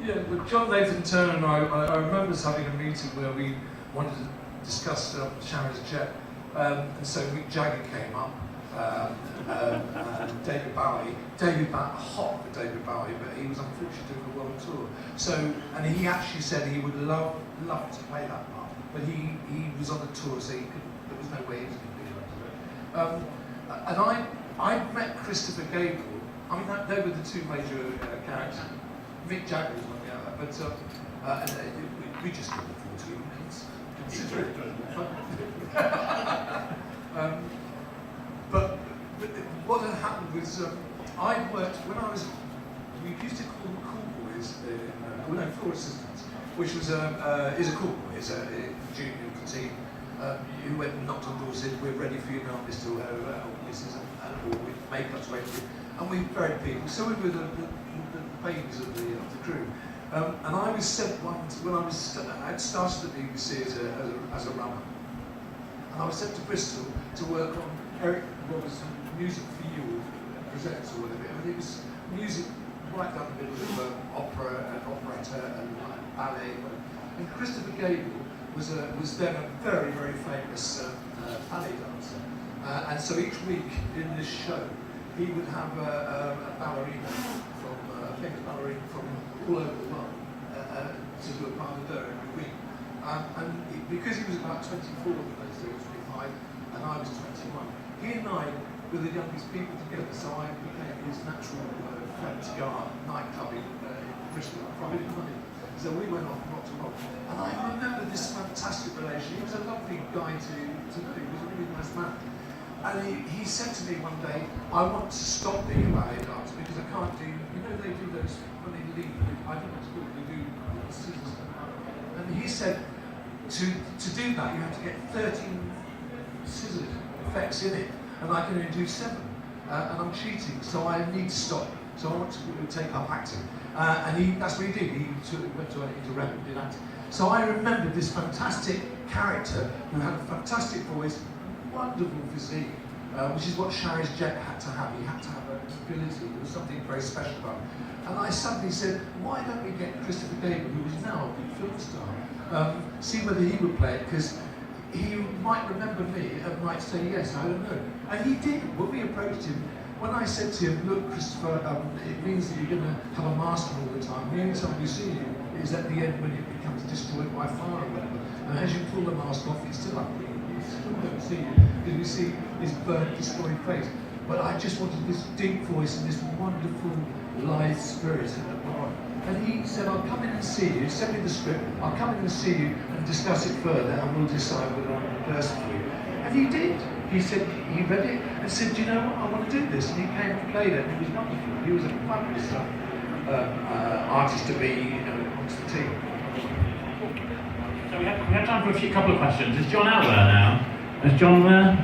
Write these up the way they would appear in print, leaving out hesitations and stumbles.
Yeah, with John Nathan Turner and I remember us having a meeting where we wanted to discuss Sharon's Jet, and so Mick Jagger came up, and David Bowie. Hot for David Bowie, but he was unfortunately doing a world tour. So, and he actually said he would love to play that part, but he was on the tour, so there was no way he was going to be able to do it. And I met Christopher Gable. I mean, they were the two major characters. Mick Jagger was on the other, but we just couldn't afford to consider it. But what had happened was I worked we used to call them cool boys, floor assistants, which was is a cool boy, is a junior team who went and knocked on doors, said, "We're ready for you now, Mr. Mrs. and with makeup's ready for you," and we varied people. So we were the babies of the crew. And I was sent once when I'd started at the BBC as a runner, and I was sent to Bristol to work on Eric Robertson Music for You, Presents or whatever. And it was music right down the middle of opera and operetta and ballet. And Christopher Gable was then a very, very famous ballet dancer. And so each week in this show, he would have a ballerina a famous ballerina from all over the world to do a pas de deux every week. And because he was about 24 at those days, 25, and I was 21, he and I were the youngest people together, so I became his natural friend to go out nightclubbing in Bristol on Friday night. So we went off rock to rock. And I remember this fantastic relation. He was a lovely guy to know. He was a really nice man. And he said to me one day, "I want to stop being a ballet dancer because I can't do, they do those, when they leave, I don't know what it's called, they do scissors." And he said, to do that, you have to get 13 scissors effects in it, and I can only do 7. And I'm cheating, so I need to stop. So I want to take up acting. And that's what he did. He went into rep and did acting. So I remembered this fantastic character who had a fantastic voice, wonderful physique, which is what Sharon's Jet had to have. He had to have an ability. There was something very special about him. And I suddenly said, why don't we get Christopher Gable, who is now a big film star, see whether he would play it, because he might remember me and might say yes, I don't know. And he did. When we approached him, when I said to him, "Look, Christopher, it means that you're going to have a mask all the time. The only time we see you is at the end when it becomes destroyed by fire or whatever. And as you pull the mask off, it's still up. We still don't see you because we see his burnt, destroyed face. But I just wanted this deep voice and this wonderful, live spirit in the bar." And he said, "I'll come in and see you. Send me the script. I'll come in and see you and discuss it further, and we'll decide whether I'm the person for you." And he did. He said he read it and said, "Do you know what? I want to do this." And he came and played it. And it was wonderful. He was a fabulous artist to be, amongst the team. So we have time for couple of questions. Is John out there now? Is John there?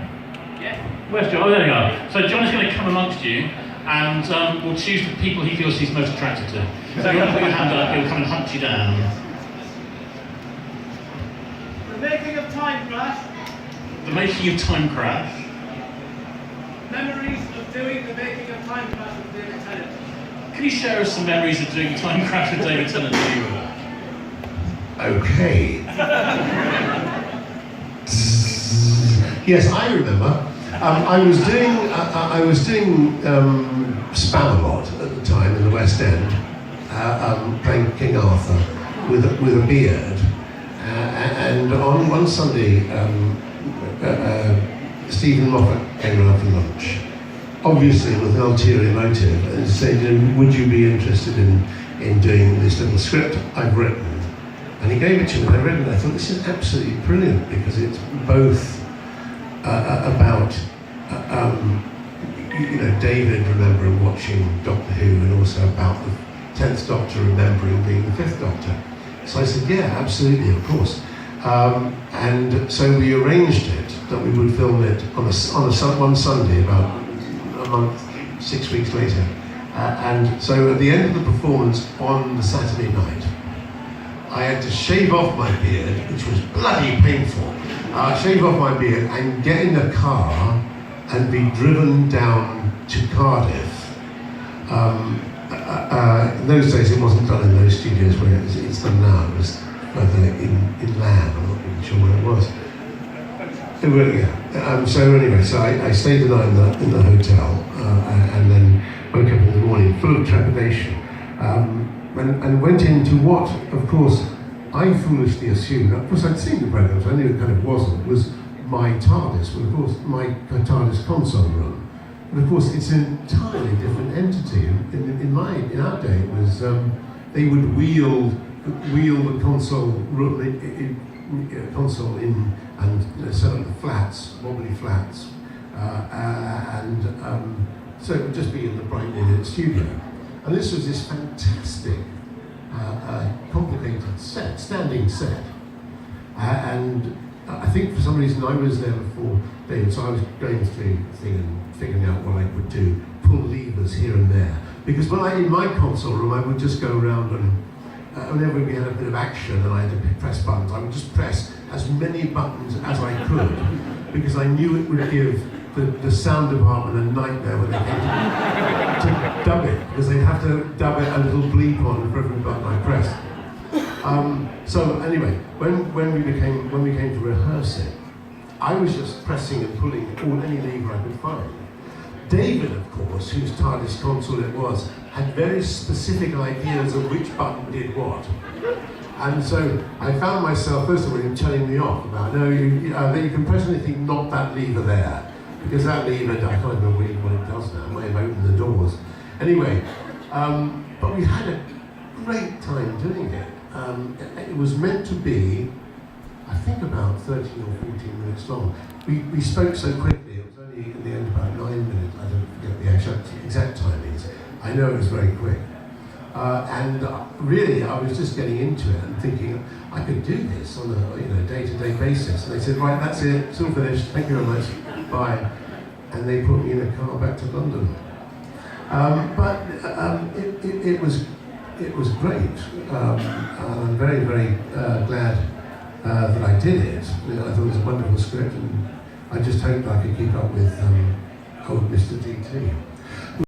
Yeah. Where's John? Oh, there you go. So John is going to come amongst you, and we'll choose the people he feels he's most attracted to. So if you want to put your hand up, he'll come and hunt you down. The Making of Time Crash. The Making of Time Crash. Memories of doing the Making of Time Crash with David Tennant. Can you share us some memories of doing Time Crash with David Tennant? Okay. Yes, I remember. I was doing Spamalot at the time in the West End, playing King Arthur with a beard, and on one Sunday, Stephen Moffat came around for lunch, obviously with an ulterior motive, and said, "Would you be interested in doing this little script I've written?" And he gave it to me, and I read it, and I thought, this is absolutely brilliant, because it's both about David remembering watching Doctor Who, and also about the 10th Doctor remembering being the 5th Doctor. So I said, yeah, absolutely, of course. And so we arranged it that we would film it on one Sunday, about a month, 6 weeks later. And so at the end of the performance on the Saturday night, I had to shave off my beard, which was bloody painful. Shave off my beard and get in a car and be driven down to Cardiff in those days it wasn't done in those studios where it's done now. It was further in land. I'm not really sure where it was. So anyway, so I stayed the night in the hotel and then woke up in the morning full of trepidation and went into what, of course, I foolishly assumed, of course I'd seen the programmes, I knew it kind of wasn't, was my TARDIS, but of course my TARDIS console room. But of course it's an entirely different entity. In our day it was, they would wheel the console room, console in and set up the flats, wobbly flats, so it would just be in the brightly lit studio. And this was this fantastic, complicated set, standing set. And I think for some reason I was there before David, so I was going through the thing and figuring out what I would do, pull levers here and there. Because in my console room, I would just go around and whenever we had a bit of action and I had to press buttons, I would just press as many buttons as I could, because I knew it would give the sound department a nightmare when they came to dub it, because they'd have to dub it a little bleep on for every button I pressed. So anyway, when we came to rehearse it, I was just pressing and pulling any lever I could find. David, of course, whose TARDIS console it was, had very specific ideas of which button did what. And so I found myself, first of all, him telling me off about, no, you can press anything, not that lever there. Because that lever, I can't remember what it does now, it may have opened the doors. Anyway, but we had a great time doing it. It was meant to be, I think about 13 or 14 minutes long. We spoke so quickly, it was only in the end about 9 minutes, I don't forget the exact timings. I know it was very quick. And really, I was just getting into it and thinking, I could do this on a day-to-day basis. And they said, right, that's it, it's all finished, thank you very much, bye. And they put me in a car back to London. It was great. I'm very, very glad that I did it. I thought it was a wonderful script, and I just hoped I could keep up with old Mr. DT.